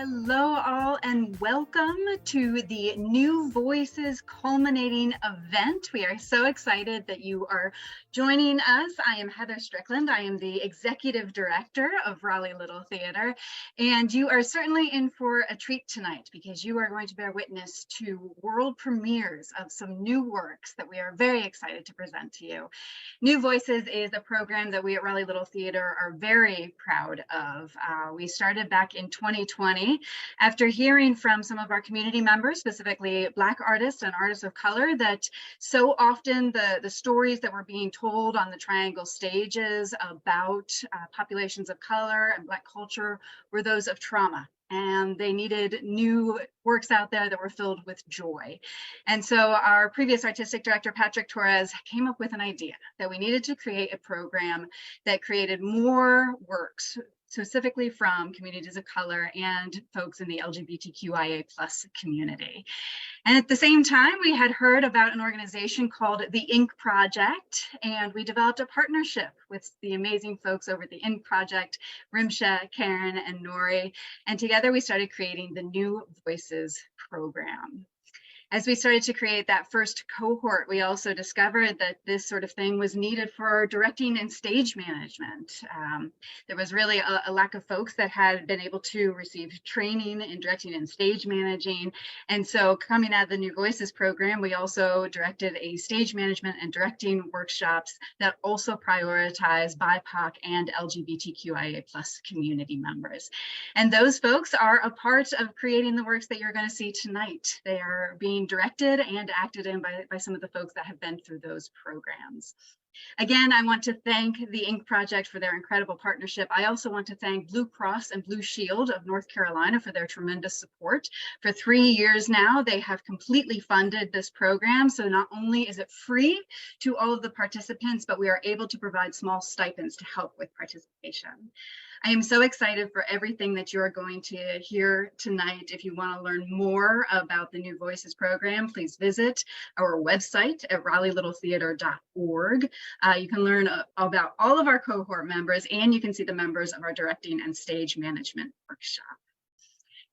Hello all and welcome to the New Voices Culminating Event. We are so excited that you are joining us. I am Heather Strickland. I am the Executive Director of Raleigh Little Theater, and you are certainly in for a treat tonight because you are going to bear witness to world premieres of some new works that we are very excited to present to you. New Voices is a program that we at Raleigh Little Theater are very proud of. We started back in 2020 after hearing from some of our community members, specifically Black artists and artists of color, that so often the stories that were being told on the Triangle stages about populations of color and Black culture were those of trauma. And they needed new works out there that were filled with joy. And so our previous artistic director, Patrick Torres, came up with an idea that we needed to create a program that created more works specifically from communities of color and folks in the LGBTQIA+ community. And at the same time, we had heard about an organization called the Ink Project, and we developed a partnership with the amazing folks over at the Ink Project, Rimsha, Karen, and Nori. And together we started creating the New Voices program. As we started to create that first cohort, we also discovered that this sort of thing was needed for directing and stage management. There was really a lack of folks that had been able to receive training in directing and stage managing. And so coming out of the New Voices program, we also directed a stage management and directing workshops that also prioritize BIPOC and LGBTQIA+ community members. And those folks are a part of creating the works that you're going to see tonight. They are being directed and acted in by some of the folks that have been through those programs. Again, I want to thank the Ink Project for their incredible partnership. I also want to thank Blue Cross and Blue Shield of North Carolina for their tremendous support. For 3 years now, they have completely funded this program. So not only is it free to all of the participants, but we are able to provide small stipends to help with participation. I am so excited for everything that you are going to hear tonight. If you want to learn more about the New Voices program, please visit our website at RaleighLittleTheater.org. You can learn about all of our cohort members, and you can see the members of our directing and stage management workshop.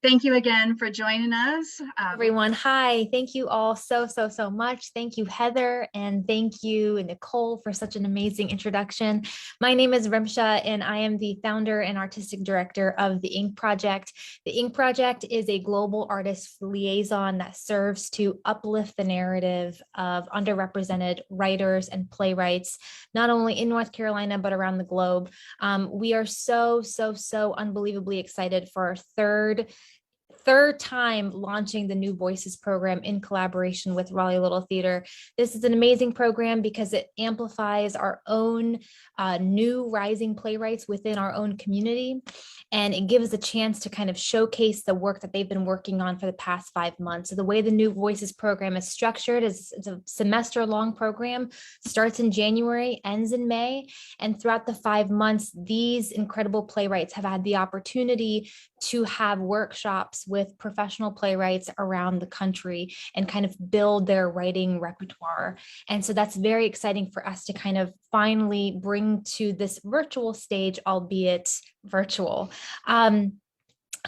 Thank you again for joining us. Everyone, hi. Thank you all so much. Thank you, Heather, and thank you, Nicole, for such an amazing introduction. My name is Rimsha, and I am the founder and artistic director of the Ink Project. The Ink Project is a global artist liaison that serves to uplift the narrative of underrepresented writers and playwrights, not only in North Carolina, but around the globe. We are so unbelievably excited for our third time launching the New Voices program in collaboration with Raleigh Little Theater. This is an amazing program because it amplifies our own new rising playwrights within our own community. And it gives a chance to kind of showcase the work that they've been working on for the past 5 months. So the way the New Voices program is structured is it's a semester-long program, starts in January, ends in May. And throughout the 5 months, these incredible playwrights have had the opportunity to have workshops with professional playwrights around the country and kind of build their writing repertoire. And so that's very exciting for us to kind of finally bring to this virtual stage, albeit virtual.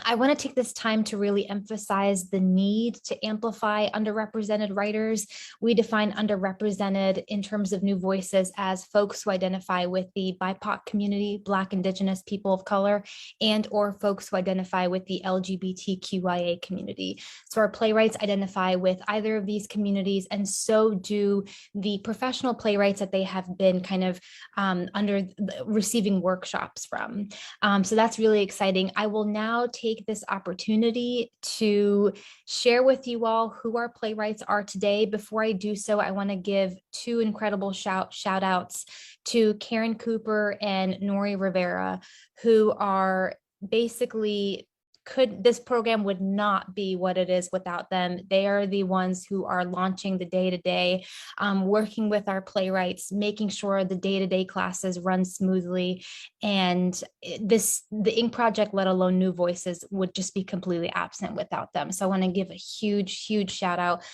I want to take this time to really emphasize the need to amplify underrepresented writers. We define underrepresented in terms of New Voices as folks who identify with the BIPOC community, Black, Indigenous, people of color, and or folks who identify with the LGBTQIA community. So our playwrights identify with either of these communities, and so do the professional playwrights that they have been kind of receiving workshops from. So that's really exciting. I will now take this opportunity to share with you all who our playwrights are today. Before I do so, I want to give two incredible shout outs to Karen Cooper and Nori Rivera, who are basically this program would not be what it is without them. They are the ones who are launching the day-to-day, working with our playwrights, making sure the day-to-day classes run smoothly. And the Ink Project, let alone New Voices, would just be completely absent without them. So I want to give a huge shout out.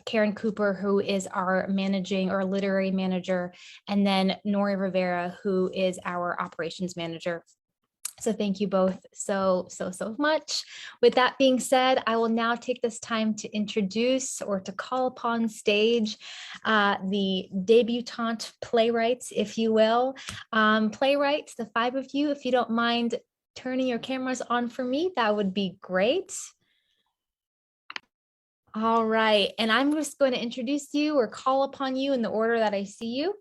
Karen Cooper, who is our literary manager, and then Nori Rivera, who is our operations manager. So thank you both so much. With that being said, I will now take this time to introduce or to call upon stage the debutante playwrights, if you will. Playwrights, the 5 of you, if you don't mind turning your cameras on for me, that would be great. All right, and I'm just going to introduce you or call upon you in the order that I see you.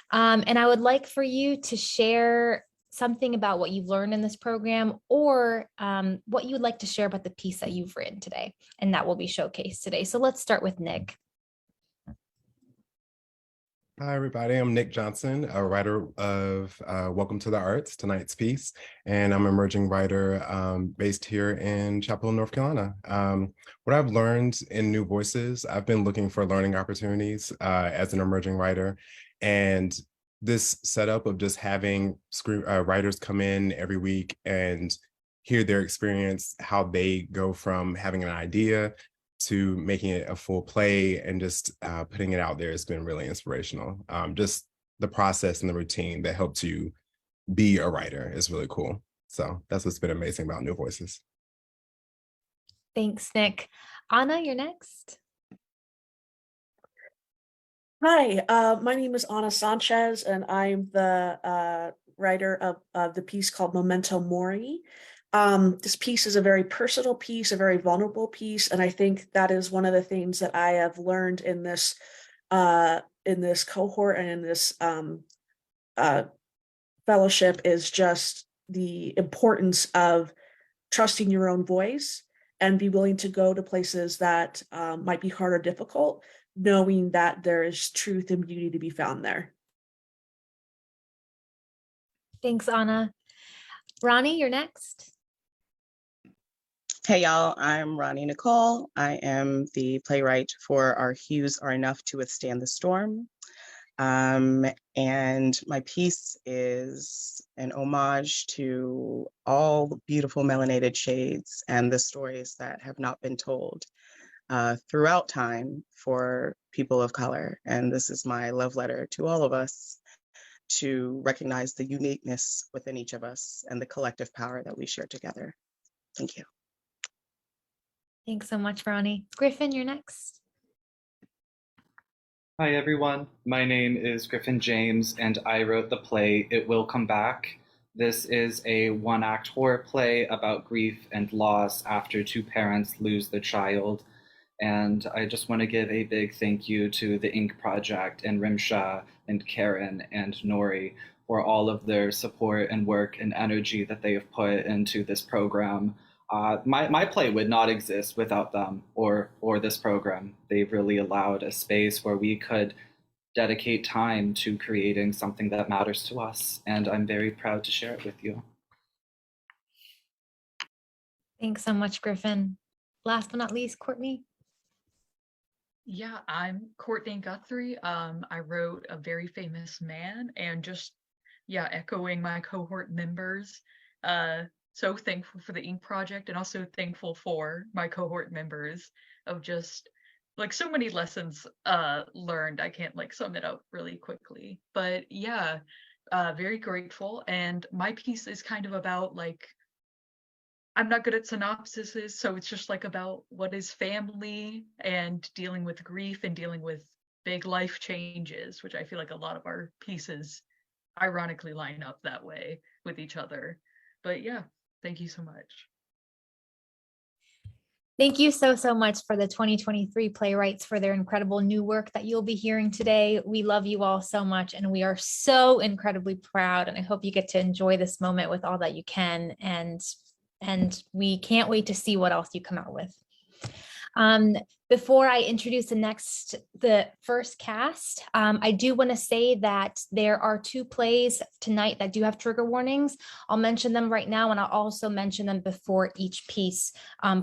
And I would like for you to share something about what you've learned in this program, or what you would like to share about the piece that you've written today, and that will be showcased today. So let's start with Nick. Hi, everybody. I'm Nick Johnson, a writer of Welcome to the Arts, tonight's piece, and I'm an emerging writer based here in Chapel Hill, North Carolina. What I've learned in New Voices, I've been looking for learning opportunities as an emerging writer, and this setup of just having writers come in every week and hear their experience, how they go from having an idea to making it a full play and just putting it out there has been really inspirational. Just the process and the routine that helps you be a writer is really cool. So that's what's been amazing about New Voices. Thanks, Nick. Anna, you're next. Hi, my name is Ana Sanchez, and I'm the writer of the piece called Memento Mori. This piece is a very personal piece, a very vulnerable piece, and I think that is one of the things that I have learned in this cohort and in this fellowship is just the importance of trusting your own voice and be willing to go to places that might be hard or difficult, knowing that there is truth and beauty to be found there. Thanks, Anna. Roni, you're next. Hey y'all, I'm RoniNicoleR. I am the playwright for our Hues Are Enough to Withstand the Storm. And my piece is an homage to all the beautiful melanated shades and the stories that have not been told throughout time for people of color. And this is my love letter to all of us to recognize the uniqueness within each of us and the collective power that we share together. Thank you. Thanks so much, Roni. Griffin, you're next. Hi, everyone. My name is Griffin James, and I wrote the play It Will Come Back. This is a one-act horror play about grief and loss after 2 parents lose their child. And I just want to give a big thank you to the Ink Project and Rimsha and Karen and Nori for all of their support and work and energy that they have put into this program. My play would not exist without them or this program. They've really allowed a space where we could dedicate time to creating something that matters to us, and I'm very proud to share it with you. Thanks so much, Griffin. Last but not least, Courtney. Yeah, I'm Courtney Guthrie. I wrote A Very Famous Man, and just, yeah, echoing my cohort members. So thankful for the Ink Project, and also thankful for my cohort members of just like so many lessons learned. I can't like sum it up really quickly, but yeah, very grateful. And my piece is kind of about like, I'm not good at synopsises, so it's just like about what is family and dealing with grief and dealing with big life changes, which I feel like a lot of our pieces ironically line up that way with each other. But yeah, thank you so much. Thank you so much for the 2023 playwrights for their incredible new work that you'll be hearing today. We love you all so much, and we are so incredibly proud, and I hope you get to enjoy this moment with all that you can, and we can't wait to see what else you come out with. Before I introduce the first cast, I do want to say that there are 2 plays tonight that do have trigger warnings. I'll mention them right now, and I'll also mention them before each piece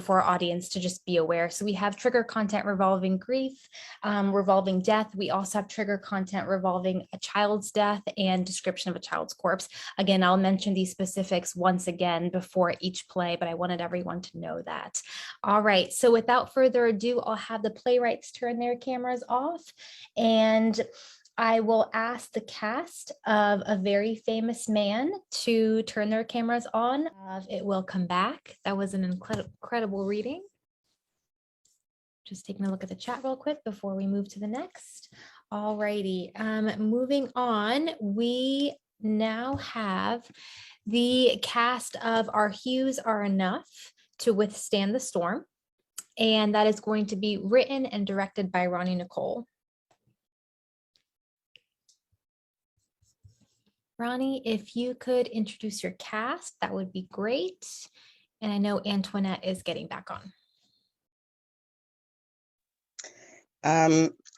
for our audience to just be aware. So we have trigger content revolving grief, revolving death. We also have trigger content revolving a child's death and description of a child's corpse. Again, I'll mention these specifics once again before each play, but I wanted everyone to know that. All right, so without further ado, I'll have the playwrights turn their cameras off, and I will ask the cast of A Very Famous Man to turn their cameras on. It Will Come Back. That was an incredible reading. Just taking a look at the chat real quick before we move to the next. All righty, moving on, we now have the cast of Our Hues Are Enough to Withstand the Storm, and that is going to be written and directed by RoniNicole. Roni, if you could introduce your cast, that would be great. And I know Antoinette is getting back on.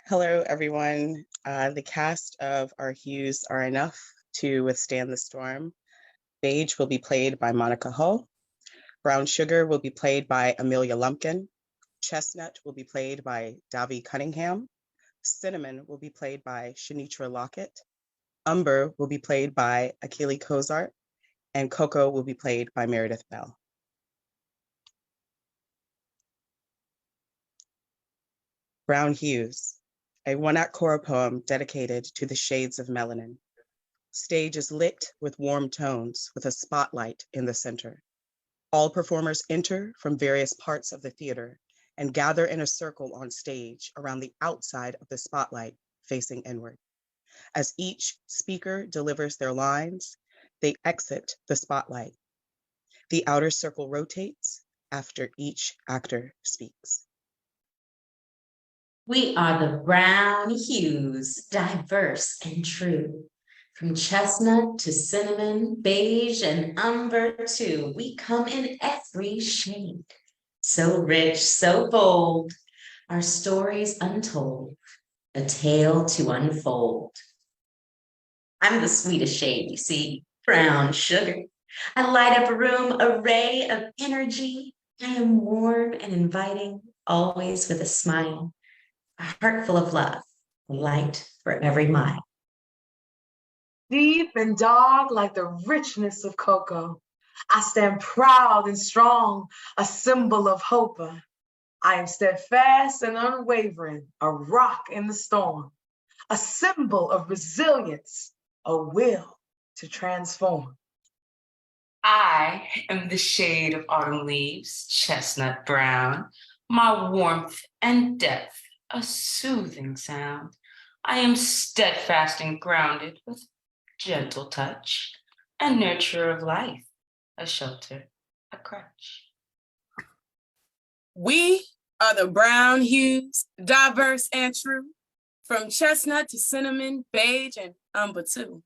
Hello, everyone. The cast of Our Hues Are Enough to Withstand the Storm. Beige will be played by Monica Hull. Brown Sugar will be played by Amelia Lumpkin. Chestnut will be played by Davi Cunningham. Cinnamon will be played by Shanitra Lockett. Umber will be played by Akili Cozart. And Cocoa will be played by Meredith Bell. Brown Hues, a one-act choral poem dedicated to the shades of melanin. Stage is lit with warm tones with a spotlight in the center. All performers enter from various parts of the theater and gather in a circle on stage around the outside of the spotlight facing inward. As each speaker delivers their lines, they exit the spotlight. The outer circle rotates after each actor speaks. We are the brown hues, diverse and true. From chestnut to cinnamon, beige and umber too. We come in every shade. So rich, so bold, our stories untold, a tale to unfold. I'm the sweetest shade, you see, brown sugar. I light up a room, a ray of energy. I am warm and inviting, always with a smile. A heart full of love, light for every mile. Deep and dark like the richness of cocoa. I stand proud and strong, a symbol of hope. I am steadfast and unwavering, a rock in the storm, a symbol of resilience, a will to transform. I am the shade of autumn leaves, chestnut brown, my warmth and depth, a soothing sound. I am steadfast and grounded with gentle touch, a nurture of life, a shelter, a crutch. We are the brown hues, diverse and true. From chestnut to cinnamon, beige and umber too.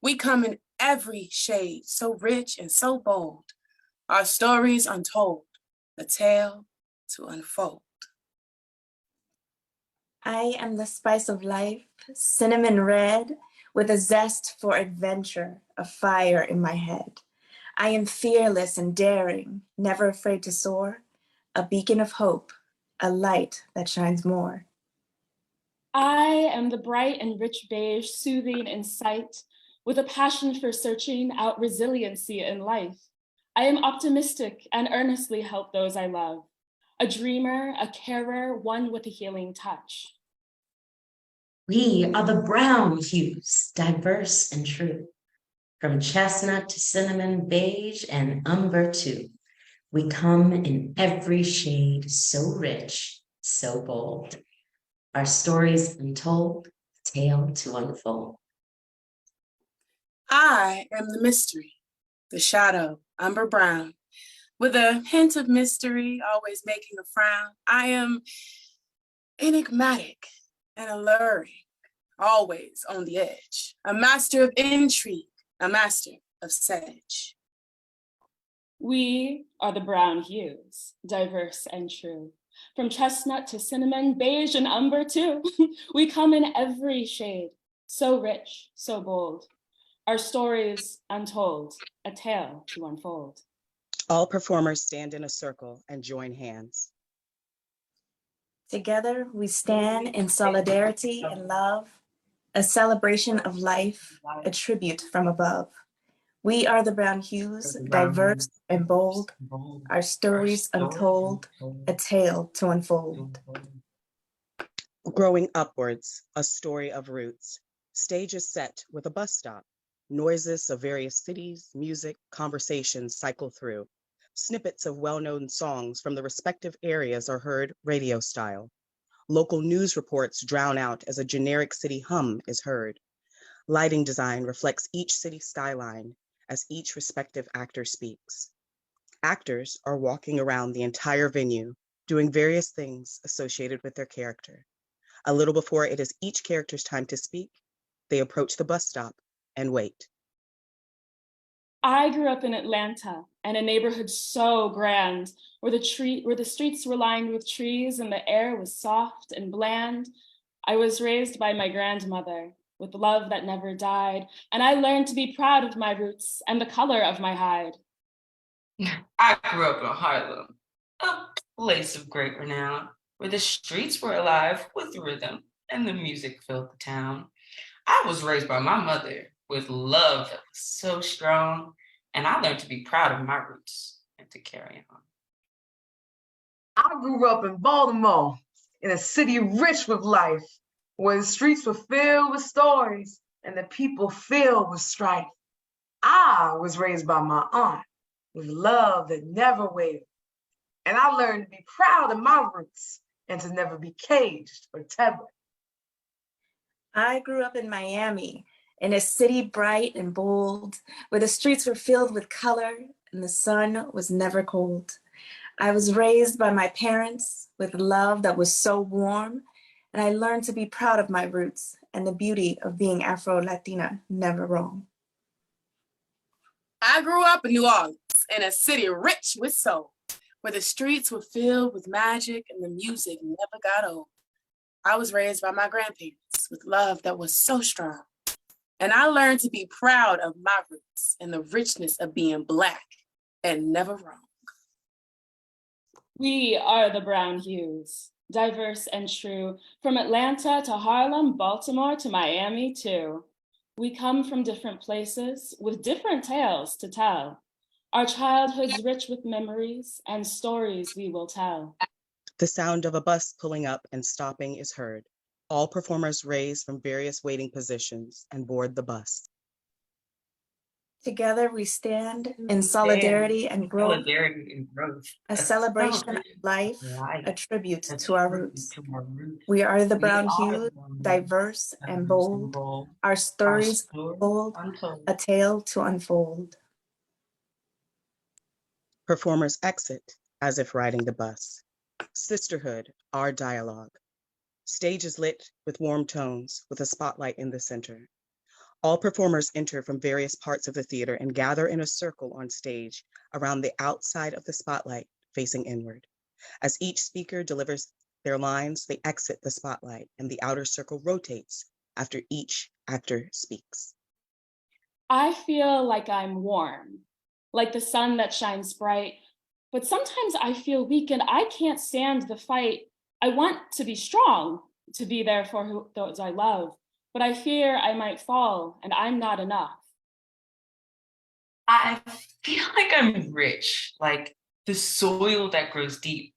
We come in every shade, so rich and so bold. Our stories untold, a tale to unfold. I am the spice of life, cinnamon red, with a zest for adventure, a fire in my head. I am fearless and daring, never afraid to soar, a beacon of hope, a light that shines more. I am the bright and rich beige, soothing in sight, with a passion for searching out resiliency in life. I am optimistic and earnestly help those I love. A dreamer, a carer, one with a healing touch. We are the brown hues, diverse and true. From chestnut to cinnamon, beige and umber too. We come in every shade, so rich, so bold. Our stories untold, a tale to unfold. I am the mystery, the shadow, umber brown, with a hint of mystery, always making a frown. I am enigmatic and alluring, always on the edge, a master of intrigue, a master of sedge. We are the brown hues, diverse and true. From chestnut to cinnamon, beige and umber too. We come in every shade, so rich, so bold. Our stories untold, a tale to unfold. All performers stand in a circle and join hands. Together we stand in solidarity and love, a celebration of life, a tribute from above. We are the brown hues, diverse and bold, our stories untold, a tale to unfold. Growing upwards, a story of roots, Stage is set with a bus stop. Noises of various cities, music, conversations cycle through. Snippets of well-known songs from the respective areas are heard radio style. Local news reports drown out as a generic city hum is heard. Lighting design reflects each city skyline as each respective actor speaks. Actors are walking around the entire venue, doing various things associated with their character. A little before it is each character's time to speak, they approach the bus stop and wait. I grew up in Atlanta, in a neighborhood so grand, where the streets were lined with trees and the air was soft and bland. I was raised by my grandmother with love that never died, and I learned to be proud of my roots and the color of my hide. I grew up in Harlem, a place of great renown, where the streets were alive with rhythm and the music filled the town. I was raised by my mother with love that was so strong, and I learned to be proud of my roots and to carry on. I grew up in Baltimore, in a city rich with life, where the streets were filled with stories and the people filled with strife. I was raised by my aunt with love that never wavered, and I learned to be proud of my roots and to never be caged or tethered. I grew up in Miami, in a city bright and bold, where the streets were filled with color and the sun was never cold. I was raised by my parents with love that was so warm, and I learned to be proud of my roots and the beauty of being Afro-Latina, never wrong. I grew up in New Orleans, in a city rich with soul, where the streets were filled with magic and the music never got old. I was raised by my grandparents with love that was so strong, and I learned to be proud of my roots and the richness of being Black and never wrong. We are the Brown Hues, diverse and true, from Atlanta to Harlem, Baltimore to Miami too. We come from different places with different tales to tell. Our childhood's rich with memories and stories we will tell. The sound of a bus pulling up and stopping is heard. All performers raise from various waiting positions and board the bus. Together we stand in solidarity and growth, a celebration of life, a tribute to our roots. We are the Brown Hues, diverse and bold, our stories unfold, a tale to unfold. Performers exit as if riding the bus. Sisterhood, our dialogue. Stage is lit with warm tones with a spotlight in the center. All performers enter from various parts of the theater and gather in a circle on stage around the outside of the spotlight facing inward. As each speaker delivers their lines, they exit the spotlight and the outer circle rotates after each actor speaks. I feel like I'm warm, like the sun that shines bright, but sometimes I feel weak and I can't stand the fight. I want to be strong, to be there for those I love, but I fear I might fall and I'm not enough. I feel like I'm rich, like the soil that grows deep,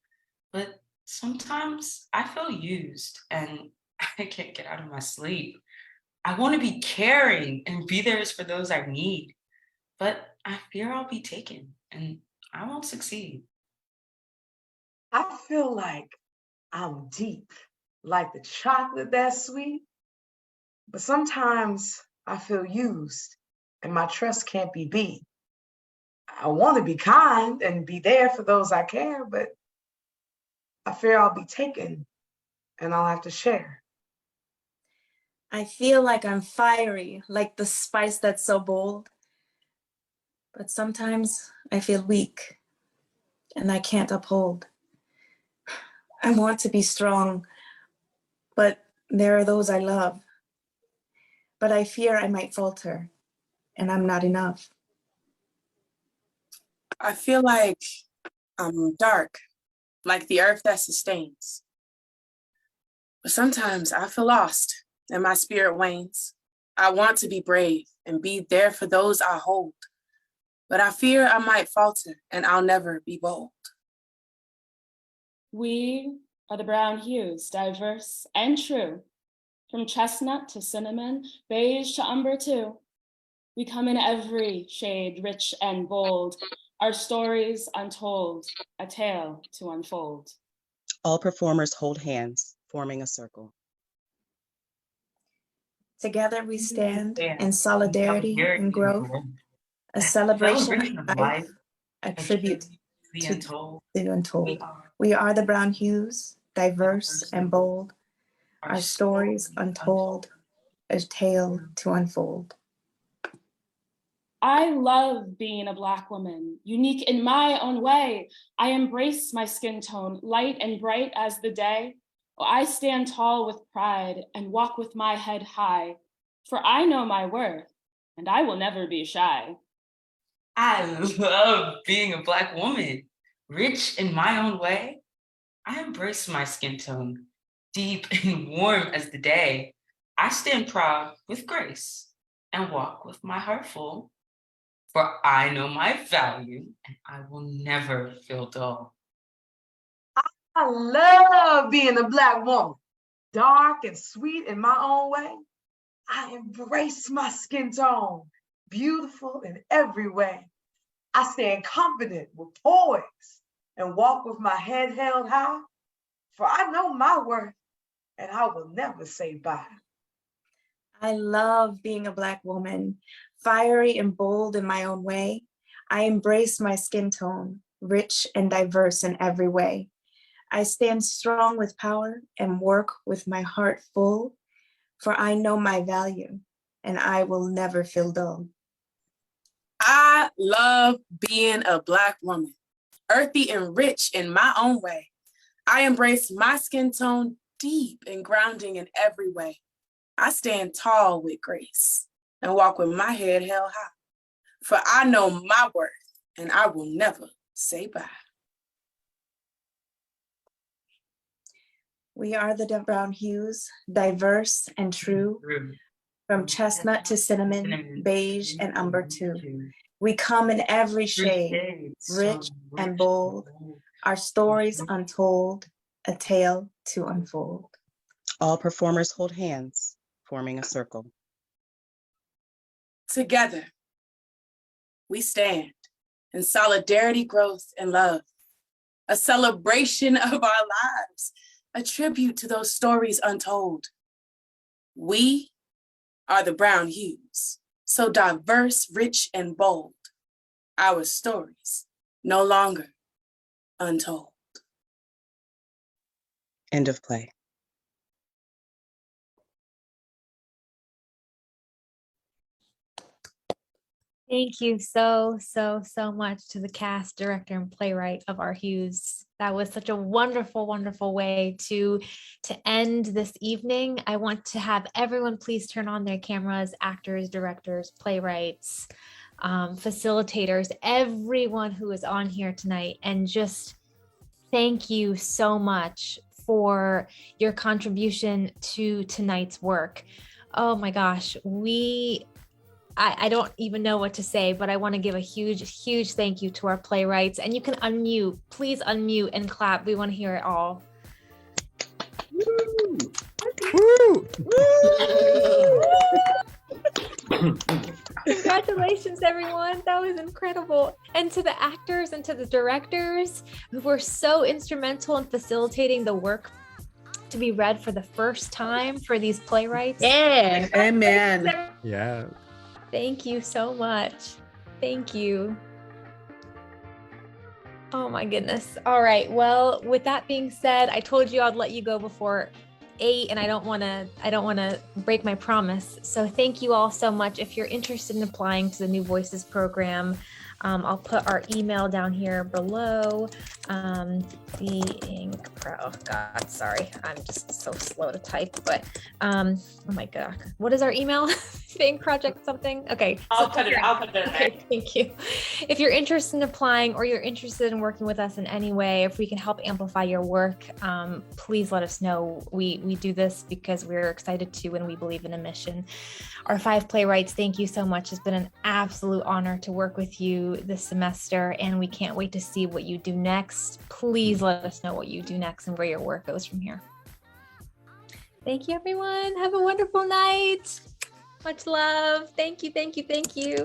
but sometimes I feel used and I can't get out of my sleep. I want to be caring and be there for those I need, but I fear I'll be taken and I won't succeed. I feel like I'm deep, like the chocolate that's sweet, but sometimes I feel used and my trust can't be beat. I want to be kind and be there for those I care, but I fear I'll be taken and I'll have to share. I feel like I'm fiery, like the spice that's so bold, but sometimes I feel weak and I can't uphold. I want to be strong, but there are those I love. But I fear I might falter and I'm not enough. I feel like I'm dark, like the earth that sustains. But sometimes I feel lost and my spirit wanes. I want to be brave and be there for those I hold, but I fear I might falter and I'll never be bold. We are the Brown Hues, diverse and true, from chestnut to cinnamon, beige to umber too. We come in every shade, rich and bold, our stories untold, a tale to unfold. All performers hold hands, forming a circle. Together we stand in solidarity and growth, a celebration of life, a tribute to the untold. We are the brown hues, diverse and bold, our stories untold, a tale to unfold. I love being a Black woman, unique in my own way. I embrace my skin tone, light and bright as the day. I stand tall with pride and walk with my head high, for I know my worth and I will never be shy. I love being a Black woman, rich in my own way. I embrace my skin tone, deep and warm as the day. I stand proud with grace and walk with my heart full, for I know my value and I will never feel dull. I love being a Black woman, dark and sweet in my own way. I embrace my skin tone, beautiful in every way. I stand confident with poise and walk with my head held high, for I know my worth and I will never say bye. I love being a Black woman, fiery and bold in my own way. I embrace my skin tone, rich and diverse in every way. I stand strong with power and work with my heart full, for I know my value and I will never feel dull. I love being a Black woman, earthy and rich in my own way. I embrace my skin tone, deep and grounding in every way. I stand tall with grace and walk with my head held high, for I know my worth and I will never say bye. We are the brown hues, diverse and true, from chestnut to cinnamon, beige and umber too. We come in every shade, rich and bold, our stories untold, a tale to unfold. All performers hold hands, forming a circle. Together, we stand in solidarity, growth, and love, a celebration of our lives, a tribute to those stories untold. We are the brown hues, so diverse, rich, and bold, our stories no longer untold. End of play. Thank you so much to the cast, director, and playwright of our Hues. That was such a wonderful, wonderful way to end this evening. I want to have everyone please turn on their cameras, actors, directors, playwrights, facilitators, everyone who is on here tonight, and just thank you so much for your contribution to tonight's work. Oh my gosh, I don't even know what to say, but I want to give a huge thank you to our playwrights. And you can unmute, please unmute and clap. We want to hear it all. Woo! Congratulations, everyone. That was incredible. And to the actors and to the directors who were so instrumental in facilitating the work to be read for the first time for these playwrights. Yeah, amen. Yeah. Thank you so much. Thank you. Oh my goodness. All right. Well, with that being said, I told you I'd let you go before 8, and I don't want to break my promise. So thank you all so much. If you're interested in applying to the New Voices program, I'll put our email down here below. The Ink Pro. Oh God, sorry. I'm just so slow to type, but oh my God. What is our email? Think project something. Okay. I'll put it. Okay, thank you. If you're interested in applying or you're interested in working with us in any way, if we can help amplify your work, please let us know. We do this because we're excited to, and we believe in a mission. Our 5 playwrights, thank you so much. It's been an absolute honor to work with you this semester, and we can't wait to see what you do next. Please let us know what you do next and where your work goes from here. Thank you, everyone. Have a wonderful night. Much love. Thank you, thank you, thank you.